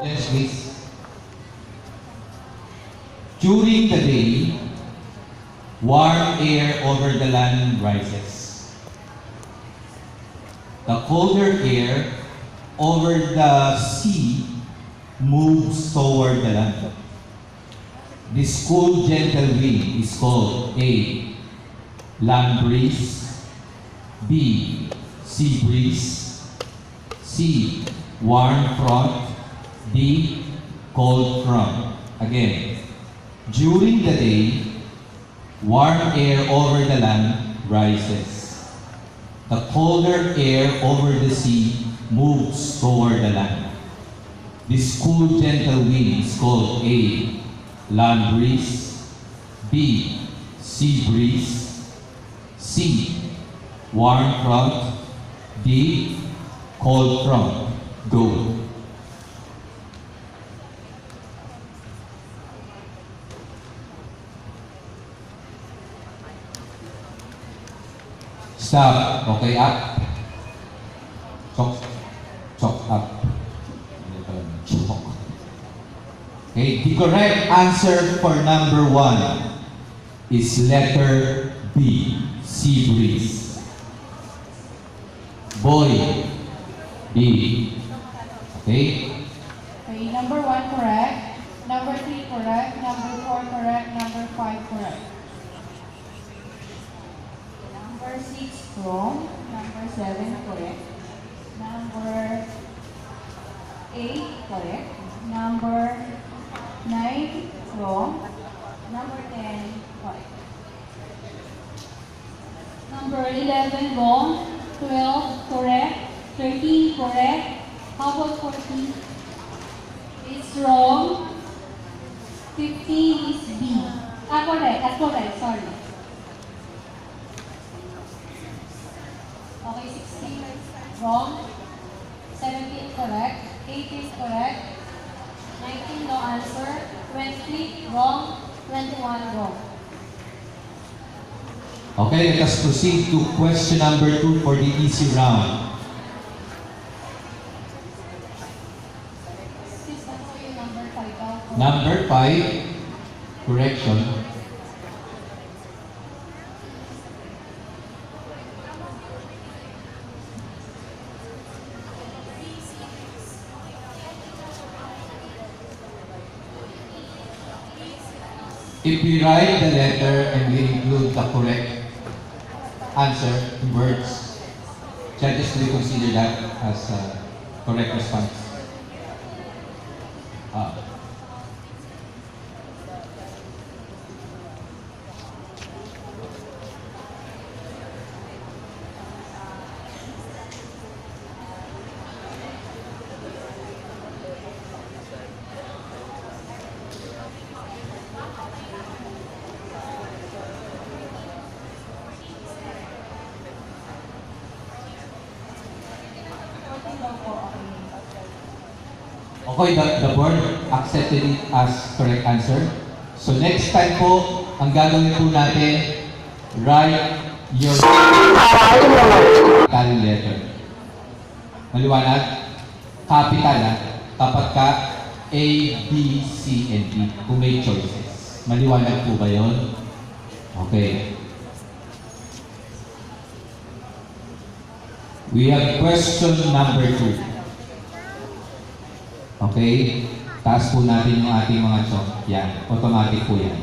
Yes, please. During the day, warm air over the land rises. The colder air over the sea moves toward the land. This cool, gentle wind is called A. Land breeze, B. Sea breeze, C. Warm front, D. Cold front. Again, during the day, warm air over the land rises. The colder air over the sea moves toward the land. This cool, gentle wind is called A. Land breeze, B. Sea breeze, C. Warm front, D. Cold front. Go. Stop. Okay, up. Chok up. Chok. Okay, the correct answer for number 1 is letter B, sea breeze. Boy, B. Okay? Okay, number 1 correct, number 3 correct, number 4 correct, number 5 correct. Number 6 wrong, number 7 correct, number 8 correct, number 9 wrong, number 10 correct. Number 11 wrong, 12 correct, 13 correct, how about 14? It's wrong. 15 is B. Correct, sorry. Okay, 16 wrong. 17 correct. 18 correct. 19 no answer. 20 wrong. 21 wrong. Okay, let us proceed to question number 2 for the easy round. Number 5, correction. If we write the letter and we include the correct answer in words, judges will consider that as a correct response. Okay, the board accepted it as correct answer. So next time po, ang gagawin po natin, write your capital letter. Maliwanag? Capital ha? Kapag ka A, B, C, and D. Kung may choices. Maliwanag po ba yun? Okay. We have question number 2. Okay? Taas po natin yung ating mga chok. Yan. Automatic po yan.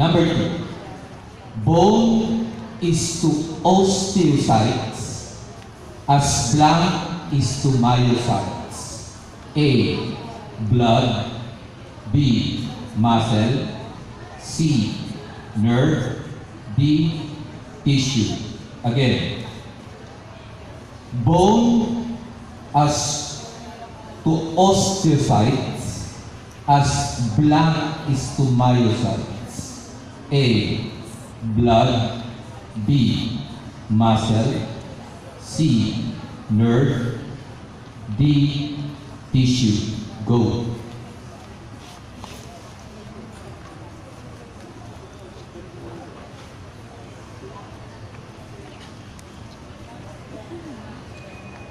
Number 2. Bone is to osteocytes as blank is to myocytes. A. Blood. B. Muscle. C. Nerve. D. Tissue. Again. Bone as to osteocytes as blank is to myocytes. A. Blood. B. Muscle. C. Nerve. D. Tissue. Go.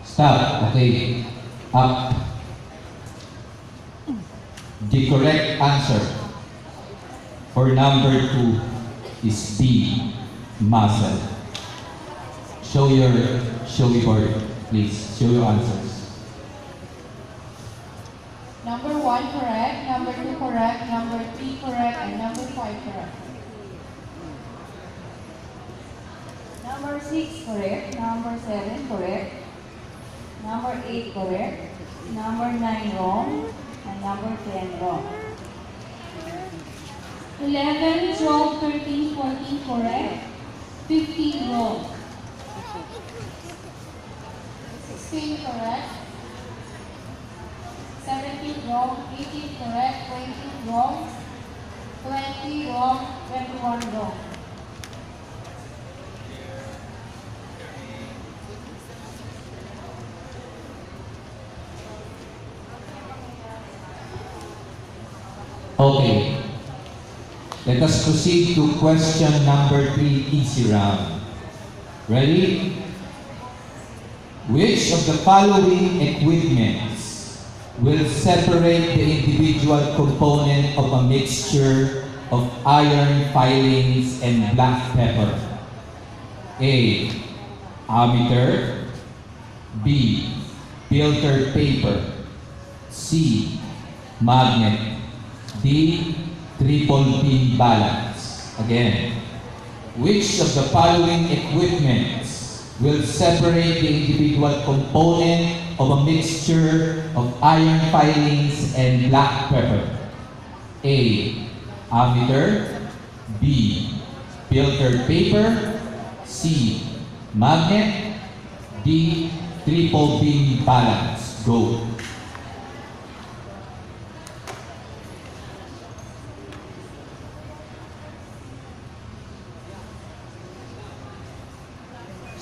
Stop. Okay. Up. The correct answer for number 2 is B, muscle. Show your board, please. Show your answers. Number 1 correct, number 2 correct, number 3 correct, and number 5 correct. Number 6 correct, number 7 correct, number 8 correct, number 9 wrong, and number 10 wrong. 11, 12, 13, 14 correct, 15 wrong. 16 correct, 17 wrong, 18 correct, 20 wrong, 20 wrong, 21 wrong. Okay. Let us proceed to question number 3, easy round. Ready? Which of the following equipments will separate the individual component of a mixture of iron filings and black pepper? A. Ammeter. B. Filter paper. C. Magnet. D. Triple beam balance. Again, which of the following equipments will separate the individual component of a mixture of iron filings and black pepper? A. Ammeter. B. Filter paper. C. Magnet. D. Triple beam balance. Go.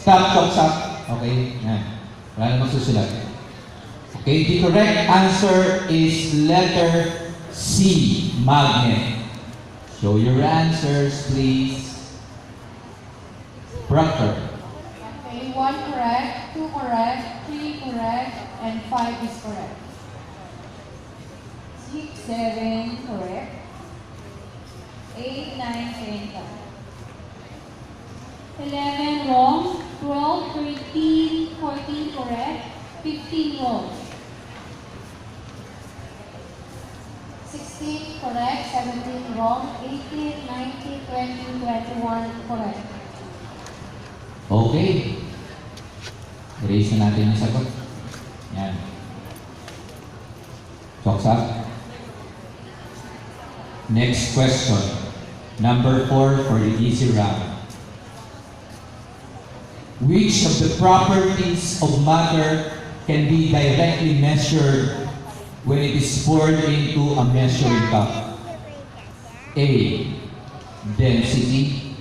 Stop. Okay, yan. Wala namang susulat. Okay, the correct answer is letter C, magnet. Show your answers, please. Proctor. Okay, 1 correct, 2 correct, 3 correct, and 5 is correct. 6, 7 correct, 8, 9, 10 correct. 11 wrong, 12, 13, 14 correct, 15 wrong. 16 correct, 17 wrong, 18, 19, 20, 21 correct. Okay. Erase na natin yung sagot. Yan. Chalks up. Next question. Number 4 for the easy round. Which of the properties of matter can be directly measured when it is poured into a measuring cup? A. Density.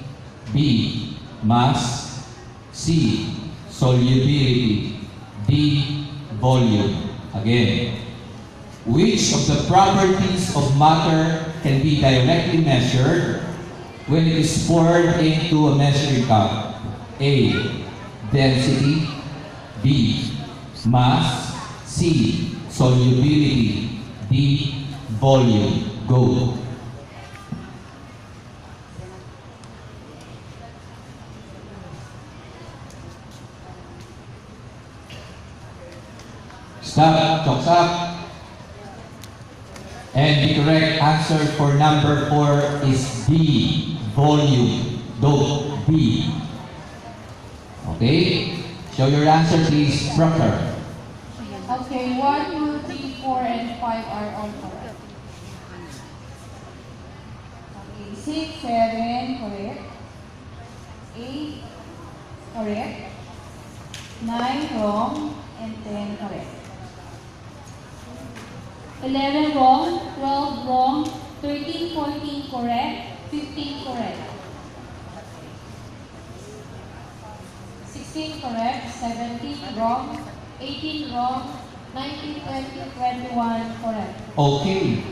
B. Mass. C. Solubility. D. Volume. Again. Which of the properties of matter can be directly measured when it is poured into a measuring cup? A. Density. B. Mass. C. Solubility. D. Volume. Go. Stop. Chalks up. And the correct answer for number 4 is D. Volume. Do. D. Okay? Show your answer, please, Proctor. Okay, 1, 2, 3, 4, and 5 are all correct. Okay, 6, 7 correct, 8 correct, 9 wrong, and 10 correct. 11 wrong, 12 wrong, 13, 14 correct, 15 correct. 16 correct, 17 wrong, 18 wrong, 19, 20, 21 correct. Okay.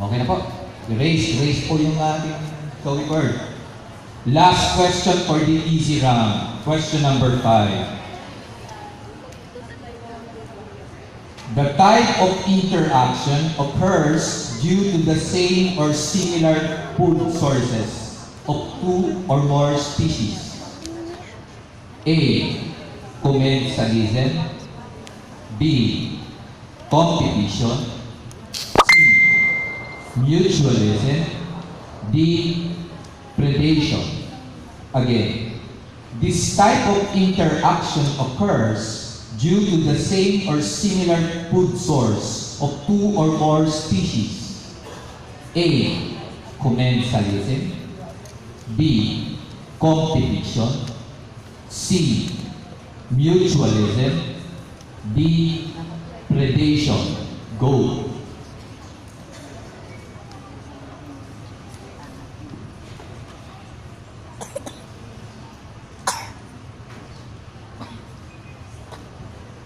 Okay na po. Raise po yung ating Chloe Bird. Last question for the easy round. Question number 5. The type of interaction occurs due to the same or similar food sources of two or more species. A. Commensalism. B. Competition. C. Mutualism. D. Predation. Again, this type of interaction occurs due to the same or similar food source of two or more species. A. Commensalism. B. Competition. C. Mutualism. D. Predation. Go.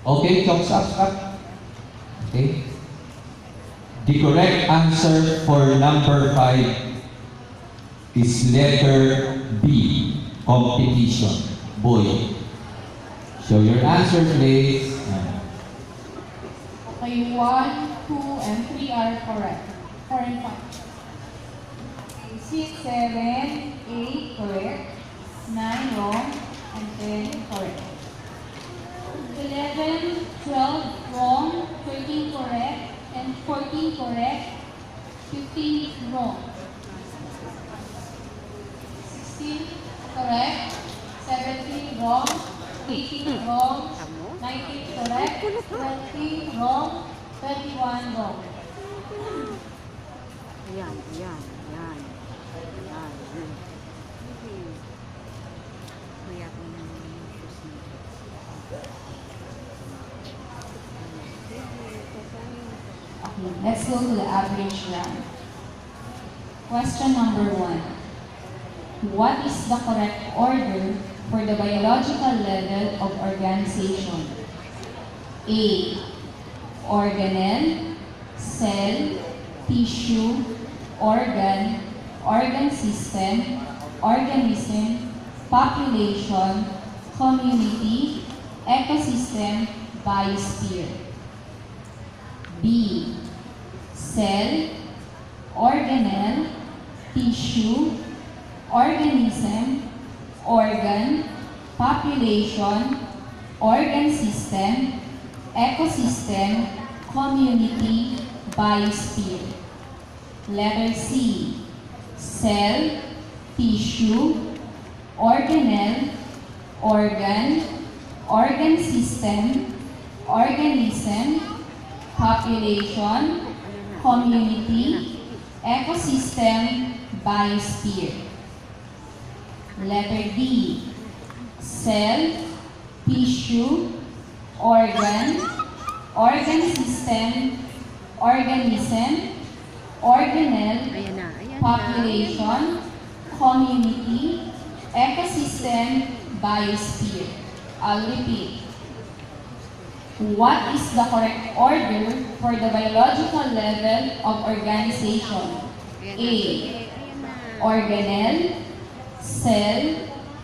Okay, thumbs up. Okay. The correct answer for number 5 is letter B, competition. Boy. Show your answer, please. Okay, 1, 2, and 3 are correct. 4 and 5. 6, 7, 8 correct, 9 wrong, and 10 correct. 11, 12 wrong, 13 correct, and 14 correct, 15 wrong. 16 correct, 17 wrong, 18 wrong, 19 correct, 20 wrong, 21 wrong. Ayan, ayan, ayan. Ayan. Kaya ko na Okay, let's go to the average round. Question number 1. What is the correct order for the biological level of organization? A. Organelle, cell, tissue, organ, organ system, organism, population, community, ecosystem, biosphere. B. Cell, organelle, tissue, organism, organ, population, organ system, ecosystem, community, biosphere. Letter C. Cell, tissue, organelle, organ, organ system, organism, population, community, ecosystem, biosphere. Letter D. Cell, tissue, organ, organ system, organism, organelle, ayan na, ayan na. population, community, ecosystem, biosphere. I'll repeat. What is the correct order for the biological level of organization? Ayan na. A. Ayan na. Organelle, cell,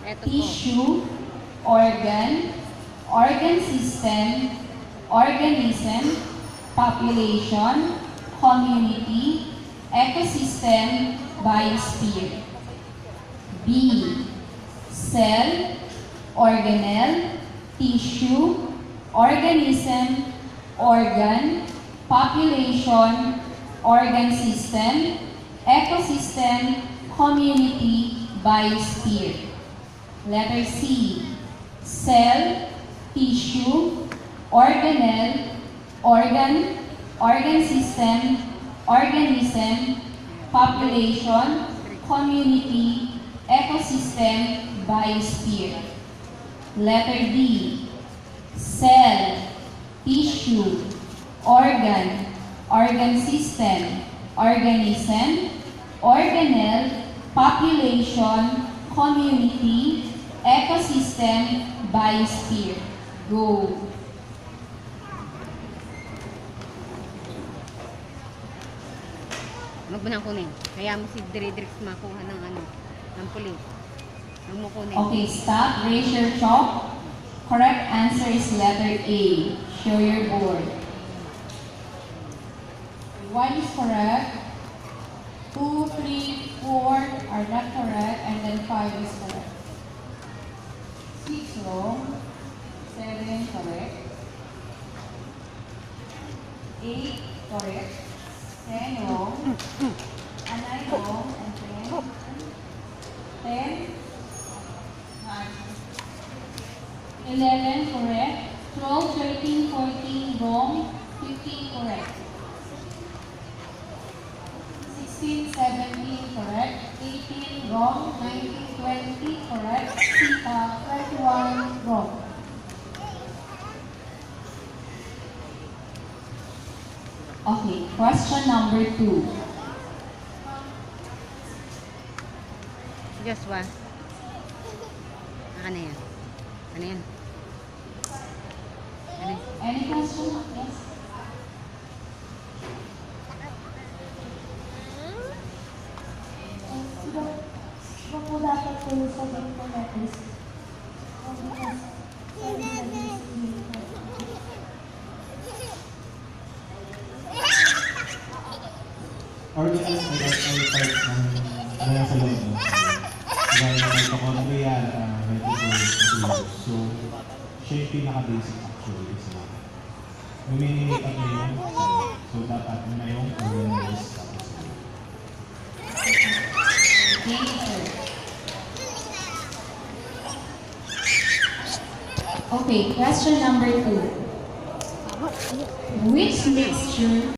Eto po. tissue, organ, organ system, organism, population, community, ecosystem, biosphere. B. Cell, organelle, tissue, organism, organ, population, organ system, ecosystem, community, biosphere. Letter C. Cell, tissue, organelle, organ, organ system, organism, population, community, ecosystem, biosphere. Letter D. Cell, tissue, organ, organ system, organism, organelle, population, community, ecosystem, biosphere. Go. Huwag mo nang kunin. Kaya mo si Dredrix makuha ng ano, ng puli. Huwag mo kunin. Okay, stop. Raise your chalk. Correct answer is letter A. Show your board. 1 is correct. 2, 3, 4 are not correct, and then 5 is correct. 6 wrong. 7 correct. 8 correct. 10 wrong. And 9 wrong. And 10. 10. 11 correct, 12, 13, 14 wrong, 15 correct. 16, 17 correct. 18 wrong. 19, 20 correct. 21 wrong. Okay, question number 2. Joshua. Ano yan? Ano yan? Ano yan? Any question? Yes. Sino po dapat po sa ganito natin? Organize ay part ng mga sa loob. Gaya ng mitochondria at ribosome. So, siya yung pinaka-basic actually sa mga. Luminimate up na yung cell. So, dapat na yung organize tapos yun. Thank you, sir. Okay, question number 2. Which mixture